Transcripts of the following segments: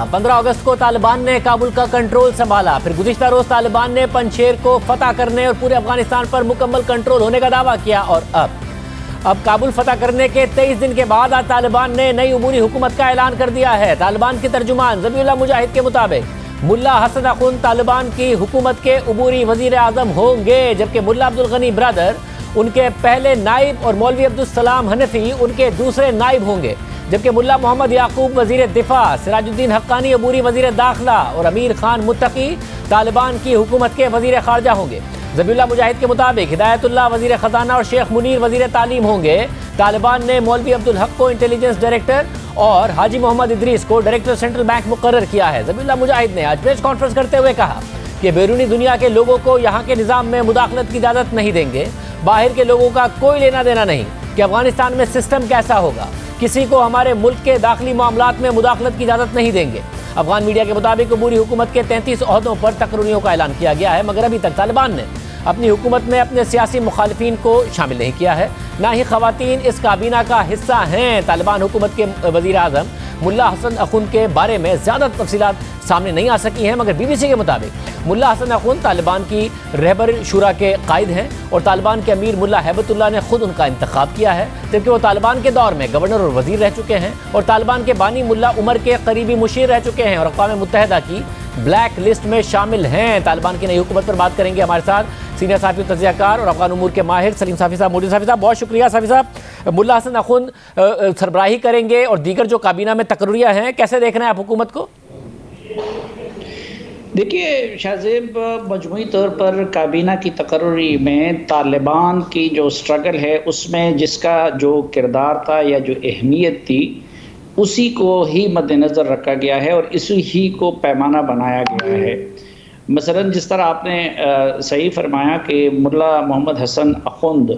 15 अगस्त को तालिबान ने काबुल का कंट्रोल संभाला, फिर गुज़िश्ता रोज तालिबान ने पंजशेर को फतह करने और पूरे अफगानिस्तान पर मुकम्मल कंट्रोल होने का दावा किया। और अब काबुल फतह करने के 23 दिन के बाद आज तालिबान ने नई अबूरी हुकूमत का ऐलान कर दिया है। तालिबान के तर्जुमान ज़बीहुल्लाह मुजाहिद के मुताबिक मुल्ला हसन अखुंद तालिबान की हुकूमत के अबूरी वज़ीर आज़म होंगे, जबकि मुल्ला अब्दुल गनी ब्रदर उनके पहले नाइब और मौलवी अब्दुल सलाम हनफी उनके दूसरे नाइब होंगे, जबकि मुल्ला मोहम्मद याकूब वज़ीर दिफा, सिराजुद्दीन हक्कानी अबूरी वज़ीर दाखिला और अमीर खान मुत्तकी तालिबान की हुकूमत के वज़ीर ख़ारजा होंगे। ज़बीहुल्लाह मुजाहिद के मुताबिक हिदायतुल्लाह वज़ीर ख़ज़ाना और शेख मुनीर वज़ीर तालीम होंगे। तालिबान ने मौलवी अब्दुल हक को इंटेलिजेंस डायरेक्टर और हाजी मोहम्मद इदरीस को डायरेक्टर सेंट्रल बैंक मुकर्रर किया है। ज़बीहुल्लाह मुजाहिद ने आज प्रेस कॉन्फ्रेंस करते हुए कहा कि बैरूनी दुनिया के लोगों को यहाँ के निज़ाम में मुदाखलत की इजाज़त नहीं देंगे। बाहर के लोगों का कोई लेना देना नहीं कि अफगानिस्तान में सिस्टम कैसा होगा। किसी को हमारे मुल्क के दाखिली मामलात में मुदाखलत की इजाज़त नहीं देंगे। अफगान मीडिया के मुताबिक अबूरी हुकूमत के 33 ओहदों पर तकर्रियों का ऐलान किया गया है, मगर अभी तक तालिबान ने अपनी हुकूमत में अपने सियासी मुखालिफिन को शामिल नहीं किया है, ना ही ख़वातीन इस काबीना का हिस्सा हैं। तालिबान हुकूमत के वज़ीर आज़म मुल्ला हसन अखुंद के बारे में ज़्यादा तफसीलात सामने नहीं आ सकी हैं, मगर BBC के मुताबिक मुल्ला हसन अखुंद तालिबान की रहबर शुरा के कायद हैं और तालिबान के अमीर मुल्ला हैबतुल्लाह ने खुद उनका इंतखाब किया है, जबकि वो तालिबान के दौर में गवर्नर और वज़ीर रह चुके हैं और तालिबान के बानी मुल्ला उमर के करीबी मुशीर रह चुके हैं और अक़वाम मुत्तहिदा की ब्लैक लिस्ट में शामिल हैं। तालिबान की नई हुकूमत पर बात करेंगे हमारे साथ सीनियर साफ़ी तज़कियाकार और अफ़गान उमूर के माहिर सलीम साफ़ी साहब मौजूद। साफ़ी साहब बहुत शुक्रिया। साफ़ी साहब, मुल्ला हसन अखुंद सरबराही करेंगे और दीगर जो काबीना में तकर्रियाँ हैं, कैसे देख रहे हैं आप हुकूमत को? देखिए शाहज़ेब, मजमूई तौर पर काबीना की तकर्री में तालिबान की जो स्ट्रगल है उसमें जिसका जो किरदार था या जो अहमियत थी उसी को ही मद्देनज़र रखा गया है और इसी ही को पैमाना बनाया गया है। मसलन जिस तरह आपने सही फरमाया कि मुल्ला मोहम्मद हसन अखुंद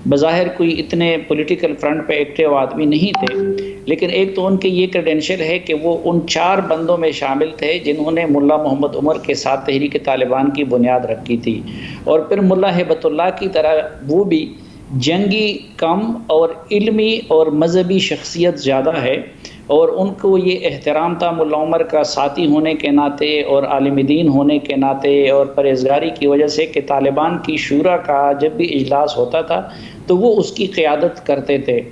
बज़ाहिर कोई इतने पॉलिटिकल फ्रंट पे एक्टिव आदमी नहीं थे, लेकिन एक तो उनके ये क्रेडेंशियल है कि वो उन 4 बंदों में शामिल थे जिन्होंने मुल्ला मोहम्मद उमर के साथ तहरीक तालिबान की बुनियाद रखी थी। और फिर मुल्ला हैबतुल्लाह की तरह वो भी जंगी कम और इल्मी और मजहबी शख्सियत ज़्यादा है और उनको ये एहतराम था मुल्ला उमर का साथी होने के नाते और आलिम दीन होने के नाते और परहेज़गारी की वजह से कि तालिबान की शूरा का जब भी इजलास होता था तो वो उसकी क़यादत करते थे।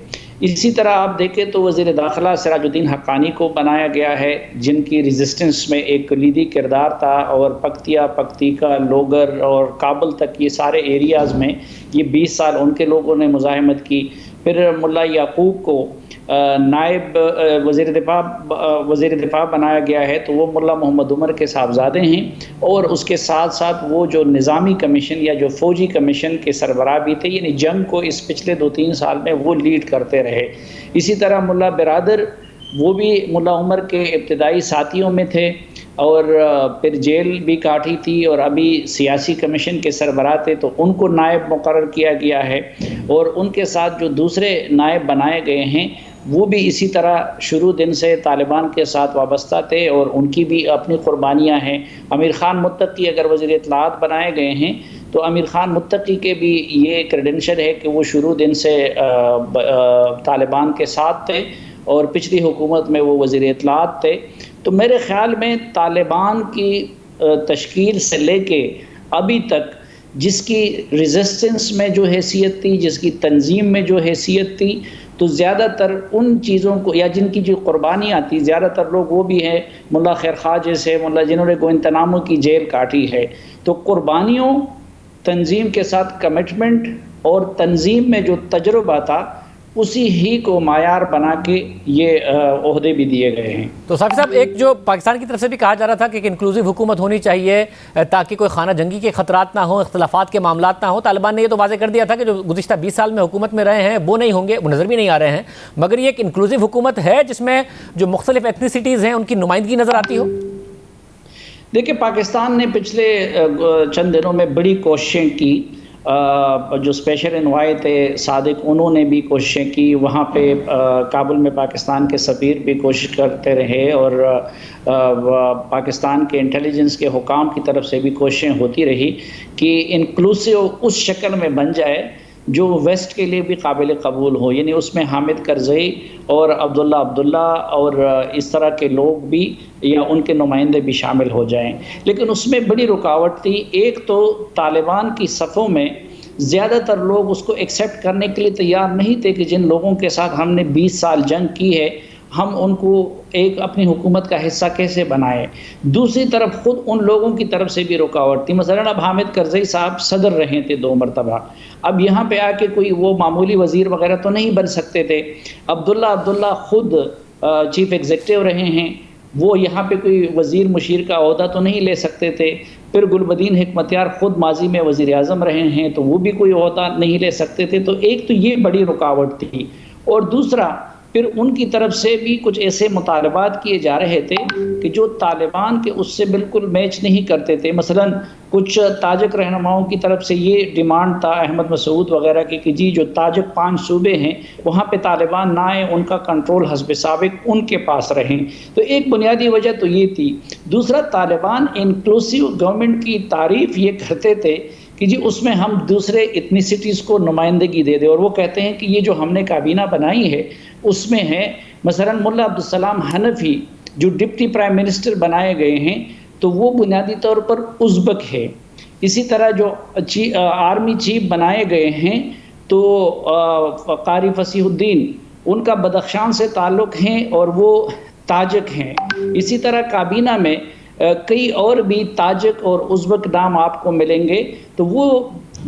इसी तरह आप देखें तो वज़ीर दाखिला सिराजुद्दीन हक्कानी को बनाया गया है, जिनकी रेजिस्टेंस में एक कलीदी किरदार था और पख्तिया, पख्तीका, लोगर और काबुल तक ये सारे एरियाज़ में ये 20 साल उनके लोगों ने मुज़ाहमत की। फिर मुल्ला याकूब को नायब वज़ीर दिफा बनाया गया है, तो वो मुल्ला मोहम्मद उमर के साहबजादे हैं और उसके साथ साथ वो जो निज़ामी कमीशन या जो फ़ौजी कमीशन के सरबराह भी थे, यानी जंग को इस पिछले 2-3 साल में वो लीड करते रहे। इसी तरह मुल्ला बिरादर वो भी मुल्ला उमर के इब्तदाई साथियों में थे और फिर जेल भी काटी थी और अभी सियासी कमीशन के सरबराह थे, तो उनको नायब मुकर्रर किया गया है। और उनके साथ जो दूसरे नायब बनाए गए हैं वो भी इसी तरह शुरू दिन से तालिबान के साथ वाबस्ता थे और उनकी भी अपनी कुर्बानियाँ हैं। अमीर खान मुत्तकी अगर वज़ीर इत्तलाआत बनाए गए हैं तो अमीर खान मुत्तकी के भी ये क्रेडेंशियल है कि वो शुरू दिन से तालिबान के साथ थे और पिछली हुकूमत में वो वज़ीर इत्तलाआत थे। तो मेरे ख़्याल में तालिबान की तश्कील से लेके अभी तक जिसकी रेजिस्टेंस में जो हैसियत थी, जिसकी तंजीम में जो हैसियत थी, तो ज़्यादातर उन चीज़ों को या जिनकी जो कुर्बानियाँ थी, ज़्यादातर लोग वो भी हैं मुल्ला खैर खा जैसे मुल्ला जिन्होंने गुआंतानामो की जेल काटी है। तो कुर्बानियों, तंजीम के साथ कमिटमेंट और तंजीम में जो तजुर्बा था उसी ही को मायार बना के ये ओहदे भी दिए गए हैं। तो साफ़ी साहब, एक जो पाकिस्तान की तरफ से भी कहा जा रहा था कि एक इंक्लूसिव हुकूमत होनी चाहिए ताकि कोई खाना जंगी के खतरात ना हो, इख्तलाफात के मामलात ना हो। तालिबान ने ये तो वाज़ेह कर दिया था कि जो गुज़िश्ता 20 साल में हुकूमत में रहे हैं वो नहीं होंगे, वो नज़र भी नहीं आ रहे हैं, मगर ये एक इंक्लूसिव हुकूमत है जिसमें जो मुख्तलिफ एथनिसिटीज़ हैं उनकी नुमाइंदगी नज़र आती हो। देखिए, पाकिस्तान ने पिछले चंद दिनों में बड़ी कोशिशें की। जो स्पेशल इन्वाई थे सादिक, उन्होंने भी कोशिशें की। वहाँ पे काबुल में पाकिस्तान के सफ़ीर भी कोशिश करते रहे और पाकिस्तान के इंटेलिजेंस के हुकाम की तरफ से भी कोशिशें होती रही कि इंक्लूसिव उस शक्ल में बन जाए جو ویسٹ کے لیے بھی قابل قبول ہو، یعنی اس میں حامد کرزئی اور عبداللہ اور اس طرح کے لوگ بھی یا ان کے نمائندے بھی شامل ہو جائیں۔ لیکن اس میں بڑی رکاوٹ تھی، ایک تو طالبان کی صفوں میں زیادہ تر لوگ اس کو ایکسیپٹ کرنے کے لیے تیار نہیں تھے کہ جن لوگوں کے ساتھ ہم نے 20 سال جنگ کی ہے ہم ان کو ایک اپنی حکومت کا حصہ کیسے بنائے۔ دوسری طرف خود ان لوگوں کی طرف سے بھی رکاوٹ تھی، مثلا اب حامد کرزئی صاحب صدر رہے تھے 2 مرتبہ، اب یہاں پہ آ کے کوئی وہ معمولی وزیر وغیرہ تو نہیں بن سکتے تھے۔ عبداللہ خود چیف ایگزیکٹو رہے ہیں، وہ یہاں پہ کوئی وزیر مشیر کا عہدہ تو نہیں لے سکتے تھے۔ پھر گلبدین حکمتیار خود ماضی میں وزیر اعظم رہے ہیں تو وہ بھی کوئی عہدہ نہیں لے سکتے تھے۔ تو ایک تو یہ بڑی رکاوٹ تھی، اور دوسرا پھر ان کی طرف سے بھی کچھ ایسے مطالبات کیے جا رہے تھے کہ جو طالبان کے اس سے بالکل میچ نہیں کرتے تھے۔ مثلا کچھ تاجک رہنماؤں کی طرف سے یہ ڈیمانڈ تھا احمد مسعود وغیرہ کی کہ جی جو تاجک 5 صوبے ہیں وہاں پہ طالبان نہ آئیں، ان کا کنٹرول حسب سابق ان کے پاس رہیں۔ تو ایک بنیادی وجہ تو یہ تھی۔ دوسرا، طالبان انکلوسیو گورنمنٹ کی تعریف یہ کرتے تھے کہ جی اس میں ہم دوسرے ایتھنیسٹیز کو نمائندگی دے دیں، اور وہ کہتے ہیں کہ یہ جو ہم نے کابینہ بنائی ہے اس میں ہے مثلا ملا عبدالسلام حنفی جو ڈپٹی پرائم منسٹر بنائے گئے ہیں تو وہ بنیادی طور پر ازبک ہے۔ اسی طرح جو آرمی چیف بنائے گئے ہیں تو قاری فصیح الدین ان کا بدخشان سے تعلق ہیں اور وہ تاجک ہیں۔ اسی طرح کابینہ میں کئی اور بھی تاجک اور ازبک نام آپ کو ملیں گے، تو وہ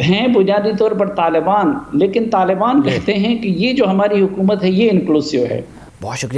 ہیں بنیادی طور پر طالبان، لیکن طالبان کہتے ہیں کہ یہ جو ہماری حکومت ہے یہ انکلوسیو ہے۔ بہت شکریہ۔